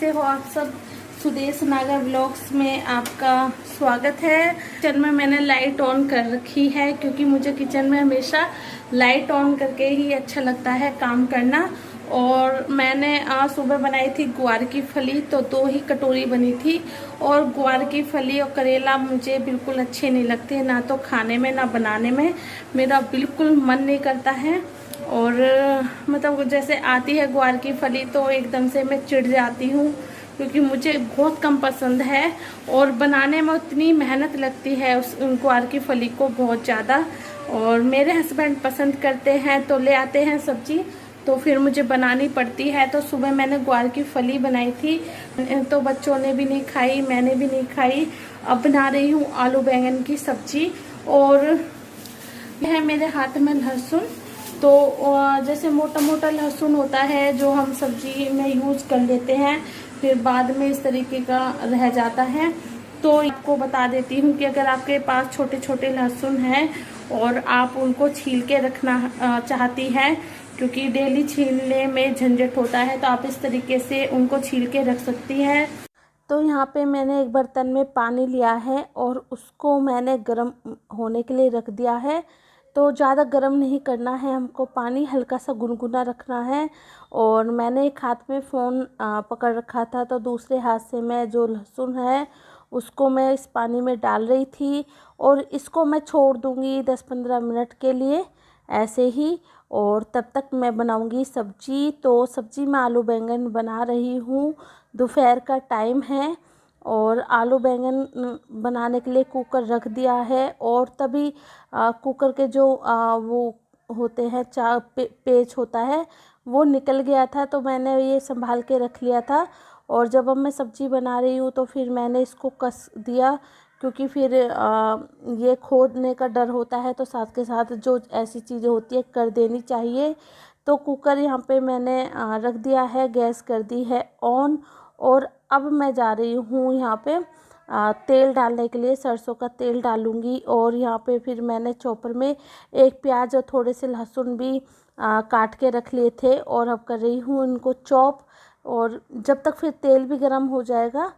कैसे हो आप सब। सुदेश नागर व्लॉग्स में आपका स्वागत है। किचन में मैंने लाइट ऑन कर रखी है क्योंकि मुझे किचन में हमेशा लाइट ऑन करके ही अच्छा लगता है काम करना। और मैंने आज सुबह बनाई थी ग्वार की फली, तो 2 ही कटोरी बनी थी। और ग्वार की फली और करेला मुझे बिल्कुल अच्छे नहीं लगते, ना तो खाने में ना बनाने में मेरा बिल्कुल मन नहीं करता है। और मतलब जैसे आती है ग्वार की फली तो एकदम से मैं चिढ़ जाती हूँ क्योंकि मुझे बहुत कम पसंद है और बनाने में उतनी मेहनत लगती है उस ग्वार की फली को बहुत ज़्यादा। और मेरे हस्बैंड पसंद करते हैं तो ले आते हैं सब्जी, तो फिर मुझे बनानी पड़ती है। तो सुबह मैंने ग्वार की फली बनाई थी, तो बच्चों ने भी नहीं खाई, मैंने भी नहीं खाई। अब बना रही हूँ आलू बैंगन की सब्जी। और यह है मेरे हाथ में लहसुन। तो जैसे मोटा मोटा लहसुन होता है जो हम सब्जी में यूज़ कर लेते हैं, फिर बाद में इस तरीके का रह जाता है। तो आपको बता देती हूँ कि अगर आपके पास छोटे छोटे लहसुन हैं और आप उनको छील के रखना चाहती हैं, क्योंकि डेली छीलने में झंझट होता है, तो आप इस तरीके से उनको छील के रख सकती हैं। तो यहाँ पे मैंने एक बर्तन में पानी लिया है और उसको मैंने गर्म होने के लिए रख दिया है। तो ज़्यादा गर्म नहीं करना है हमको, पानी हल्का सा गुनगुना रखना है। और मैंने एक हाथ में फ़ोन पकड़ रखा था, तो दूसरे हाथ से मैं जो लहसुन है उसको मैं इस पानी में डाल रही थी। और इसको मैं छोड़ दूँगी 10-15 मिनट के लिए ऐसे ही, और तब तक मैं बनाऊँगी सब्जी। तो सब्जी में आलू बैंगन बना रही हूँ, दोपहर का टाइम है और आलू बैंगन बनाने के लिए कुकर रख दिया है। और तभी कुकर के जो वो होते हैं पेच होता है वो निकल गया था, तो मैंने ये संभाल के रख लिया था। और जब अब मैं सब्ज़ी बना रही हूँ तो फिर मैंने इसको कस दिया, क्योंकि फिर ये खोदने का डर होता है, तो साथ के साथ जो ऐसी चीज़ें होती है कर देनी चाहिए। तो कुकर यहाँ पे मैंने रख दिया है, गैस कर दी है ऑन। और अब मैं जा रही हूँ यहाँ पे तेल डालने के लिए, सरसों का तेल डालूँगी। और यहाँ पे फिर मैंने चॉपर में एक प्याज और थोड़े से लहसुन भी काट के रख लिए थे, और अब कर रही हूँ इनको चॉप। और जब तक फिर तेल भी गर्म हो जाएगा।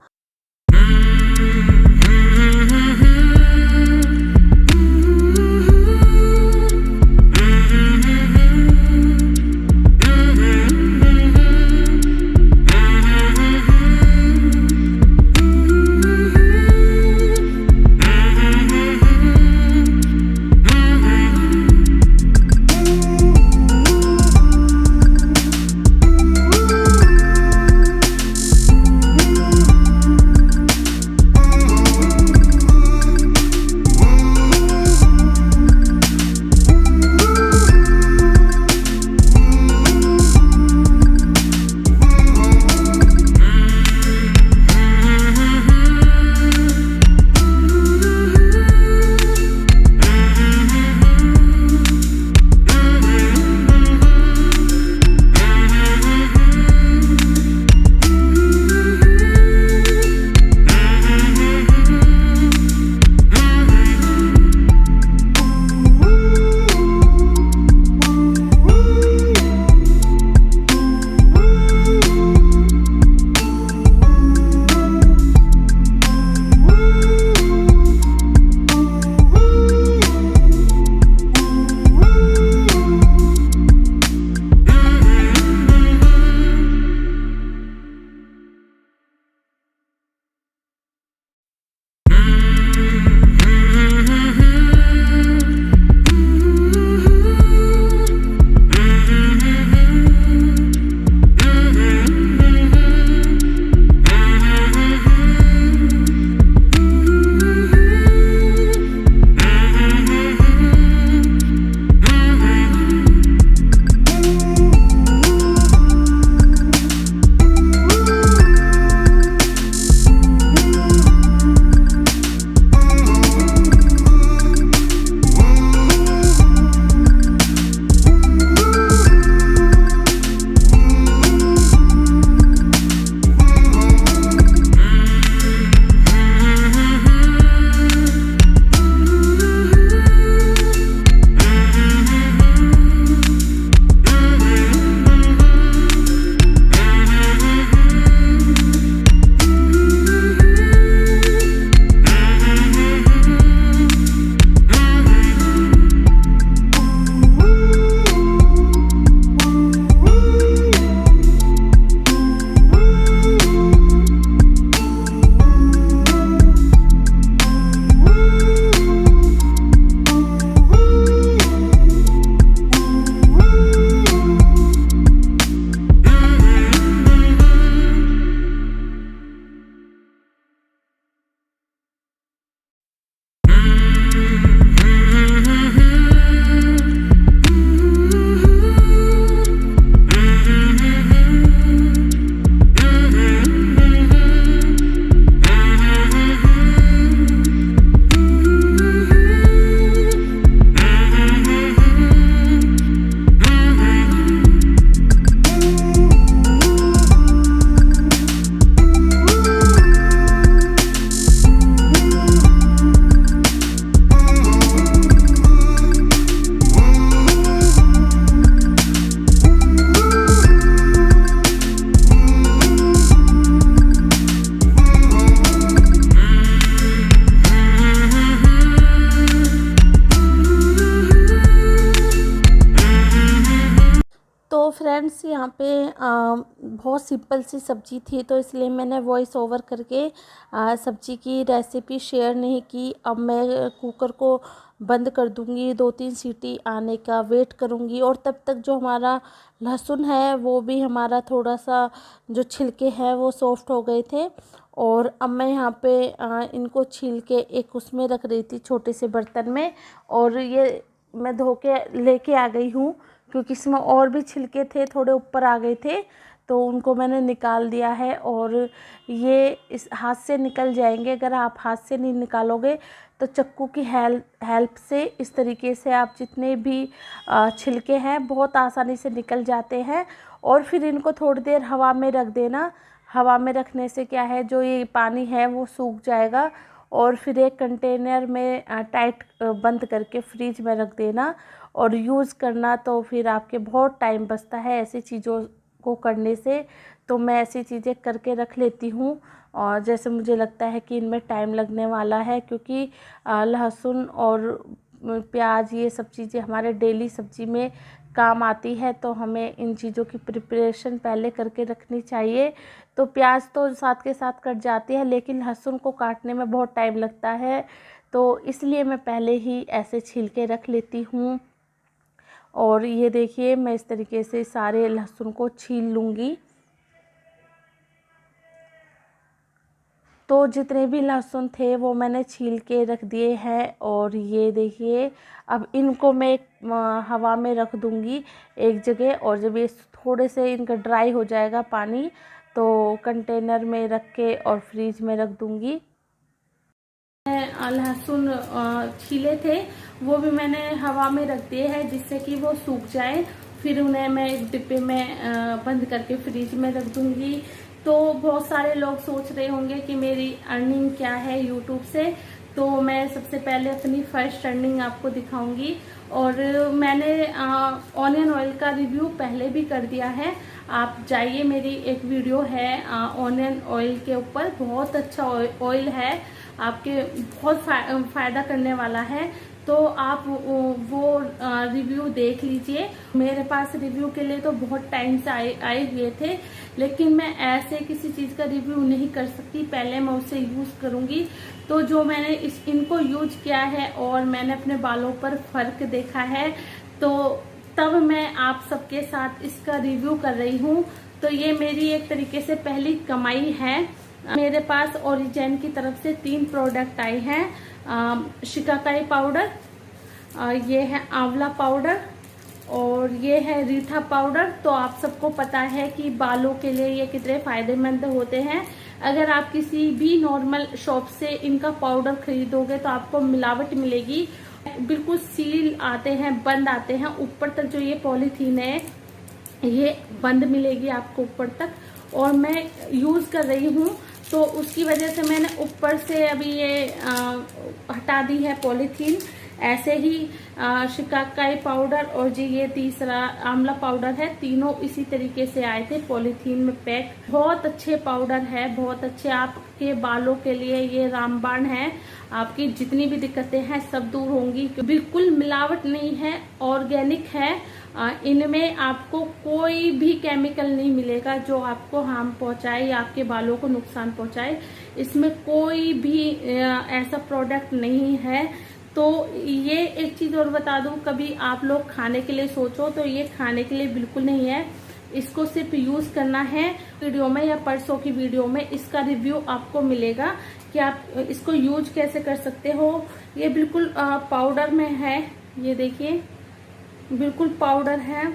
यहाँ पे बहुत सिंपल सी सब्ज़ी थी, तो इसलिए मैंने वॉइस ओवर करके सब्ज़ी की रेसिपी शेयर नहीं की। अब मैं कुकर को बंद कर दूँगी, 2-3 सीटी आने का वेट करूँगी, और तब तक जो हमारा लहसुन है वो भी हमारा थोड़ा सा जो छिलके हैं वो सॉफ्ट हो गए थे। और अब मैं यहाँ पे इनको छील के एक उसमें रख रही थी, छोटे से बर्तन में, और ये मैं धो के लेके आ गई हूँ क्योंकि इसमें और भी छिलके थे, थोड़े ऊपर आ गए थे, तो उनको मैंने निकाल दिया है। और ये इस हाथ से निकल जाएंगे, अगर आप हाथ से नहीं निकालोगे तो चक्कू की हेल्प से इस तरीके से आप जितने भी छिलके हैं बहुत आसानी से निकल जाते हैं। और फिर इनको थोड़ी देर हवा में रख देना। हवा में रखने से क्या है, जो ये पानी है वो सूख जाएगा, और फिर एक कंटेनर में टाइट बंद करके फ्रिज में रख देना और यूज़ करना। तो फिर आपके बहुत टाइम बचता है ऐसी चीज़ों को करने से। तो मैं ऐसी चीज़ें करके रख लेती हूँ, और जैसे मुझे लगता है कि इनमें टाइम लगने वाला है, क्योंकि लहसुन और प्याज ये सब चीज़ें हमारे डेली सब्ज़ी में काम आती है, तो हमें इन चीज़ों की प्रिपरेशन पहले करके रखनी चाहिए। तो प्याज तो साथ के साथ कट जाती है, लेकिन लहसुन को काटने में बहुत टाइम लगता है, तो इसलिए मैं पहले ही ऐसे छील के रख लेती हूँ। और ये देखिए, मैं इस तरीके से सारे लहसुन को छील लूँगी। तो जितने भी लहसुन थे वो मैंने छील के रख दिए हैं। और ये देखिए, अब इनको मैं हवा में रख दूँगी एक जगह, और जब ये थोड़े से इनका ड्राई हो जाएगा पानी, तो कंटेनर में रख के और फ्रिज में रख दूँगी। लहसुन छीले थे वो भी मैंने हवा में रख दिए हैं, जिससे कि वो सूख जाए। फिर उन्हें मैं एक डिब्बे में बंद करके फ्रिज में रख दूँगी। तो बहुत सारे लोग सोच रहे होंगे कि मेरी अर्निंग क्या है यूट्यूब से, तो मैं सबसे पहले अपनी फर्स्ट अर्निंग आपको दिखाऊंगी। और मैंने ऑनियन ऑयल का रिव्यू पहले भी कर दिया है, आप जाइए, मेरी एक वीडियो है ऑनियन ऑयल के ऊपर, बहुत अच्छा ऑयल है, आपके बहुत फ़ायदा करने वाला है, तो आप वो रिव्यू देख लीजिए। मेरे पास रिव्यू के लिए तो बहुत टाइम से आए हुए थे, लेकिन मैं ऐसे किसी चीज़ का रिव्यू नहीं कर सकती, पहले मैं उसे यूज़ करूँगी। तो जो मैंने इनको यूज किया है और मैंने अपने बालों पर फ़र्क देखा है, तो तब मैं आप सबके साथ इसका रिव्यू कर रही हूँ। तो ये मेरी एक तरीके से पहली कमाई है। मेरे पास ओरिजिन की तरफ से 3 प्रोडक्ट आए हैं, शिकाकाई पाउडर, ये है आंवला पाउडर, और ये है रीठा पाउडर। तो आप सबको पता है कि बालों के लिए ये कितने फ़ायदेमंद होते हैं। अगर आप किसी भी नॉर्मल शॉप से इनका पाउडर खरीदोगे तो आपको मिलावट मिलेगी, बिल्कुल सील आते हैं, बंद आते हैं, ऊपर तक जो ये पॉलीथीन है ये बंद मिलेगी आपको ऊपर तक। और मैं यूज़ कर रही हूँ, तो उसकी वजह से मैंने ऊपर से अभी ये हटा दी है पॉलीथीन। ऐसे ही शिकाकाई पाउडर और जी ये तीसरा आंवला पाउडर है, तीनों इसी तरीके से आए थे पॉलीथीन में पैक। बहुत अच्छे पाउडर है, बहुत अच्छे, आपके बालों के लिए ये रामबाण है, आपकी जितनी भी दिक्कतें हैं सब दूर होंगी। बिल्कुल मिलावट नहीं है, ऑर्गेनिक है, इनमें आपको कोई भी केमिकल नहीं मिलेगा जो आपको हार्म पहुंचाए या आपके बालों को नुकसान पहुंचाए। इसमें कोई भी ऐसा प्रोडक्ट नहीं है। तो ये एक चीज़ और बता दूं, कभी आप लोग खाने के लिए सोचो तो ये खाने के लिए बिल्कुल नहीं है, इसको सिर्फ यूज़ करना है। वीडियो में या परसों की वीडियो में इसका रिव्यू आपको मिलेगा कि आप इसको यूज कैसे कर सकते हो। ये बिल्कुल पाउडर में है, ये देखिए बिल्कुल पाउडर है,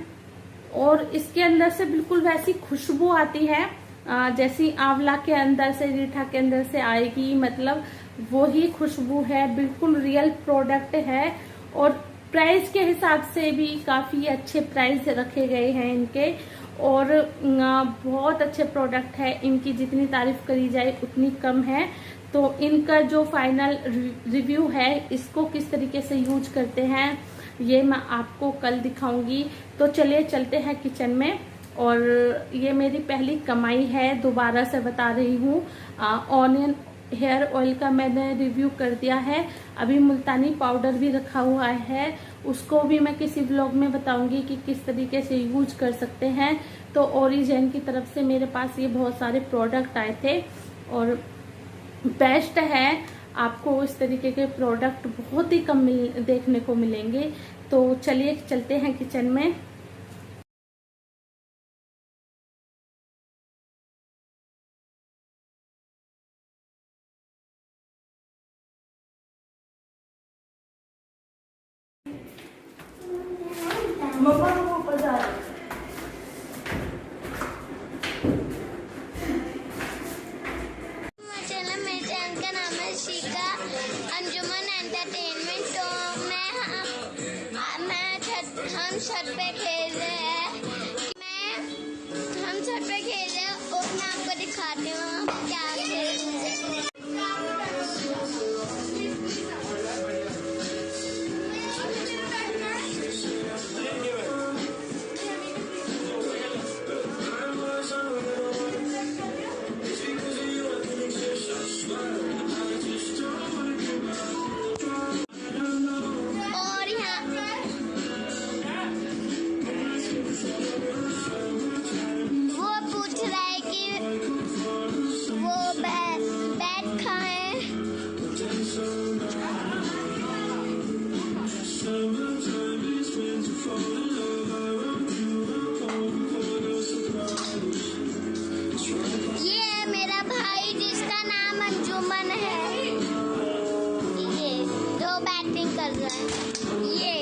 और इसके अंदर से बिल्कुल वैसी खुशबू आती है जैसी आंवला के अंदर से, रीठा के अंदर से आएगी, मतलब वो ही खुशबू है, बिल्कुल रियल प्रोडक्ट है। और प्राइस के हिसाब से भी काफ़ी अच्छे प्राइस रखे गए हैं इनके, और बहुत अच्छे प्रोडक्ट है, इनकी जितनी तारीफ करी जाए उतनी कम है। तो इनका जो फाइनल रिव्यू है, इसको किस तरीके से यूज करते हैं ये मैं आपको कल दिखाऊंगी। तो चलिए चलते हैं किचन में। और ये मेरी पहली कमाई है, दोबारा से बता रही हूँ, ऑनियन हेयर ऑयल का मैंने रिव्यू कर दिया है। अभी मुल्तानी पाउडर भी रखा हुआ है, उसको भी मैं किसी ब्लॉग में बताऊंगी कि किस तरीके से यूज कर सकते हैं। तो ओरिजिन की तरफ से मेरे पास ये बहुत सारे प्रोडक्ट आए थे और बेस्ट है। आपको इस तरीके के प्रोडक्ट बहुत ही कम देखने को मिलेंगे। तो चलिए चलते हैं किचन में। मम्मा वो ऊपर जा रहे हैं। मेरे चैनल का नाम है शिका अंजुमन एंटरटेनमेंट। तो हम छत पे खेल रहे हैं। हम छत पे खेल रहे हैं और मैं आपको दिखाती हूँ क्या खेल रहे हैं। और यहाँ वो पूछ रहा है कि वो बैट कहाँ है। ये है मेरा भाई जिसका नाम अंजुमन है, ये जो बैटिंग कर रहा है। ये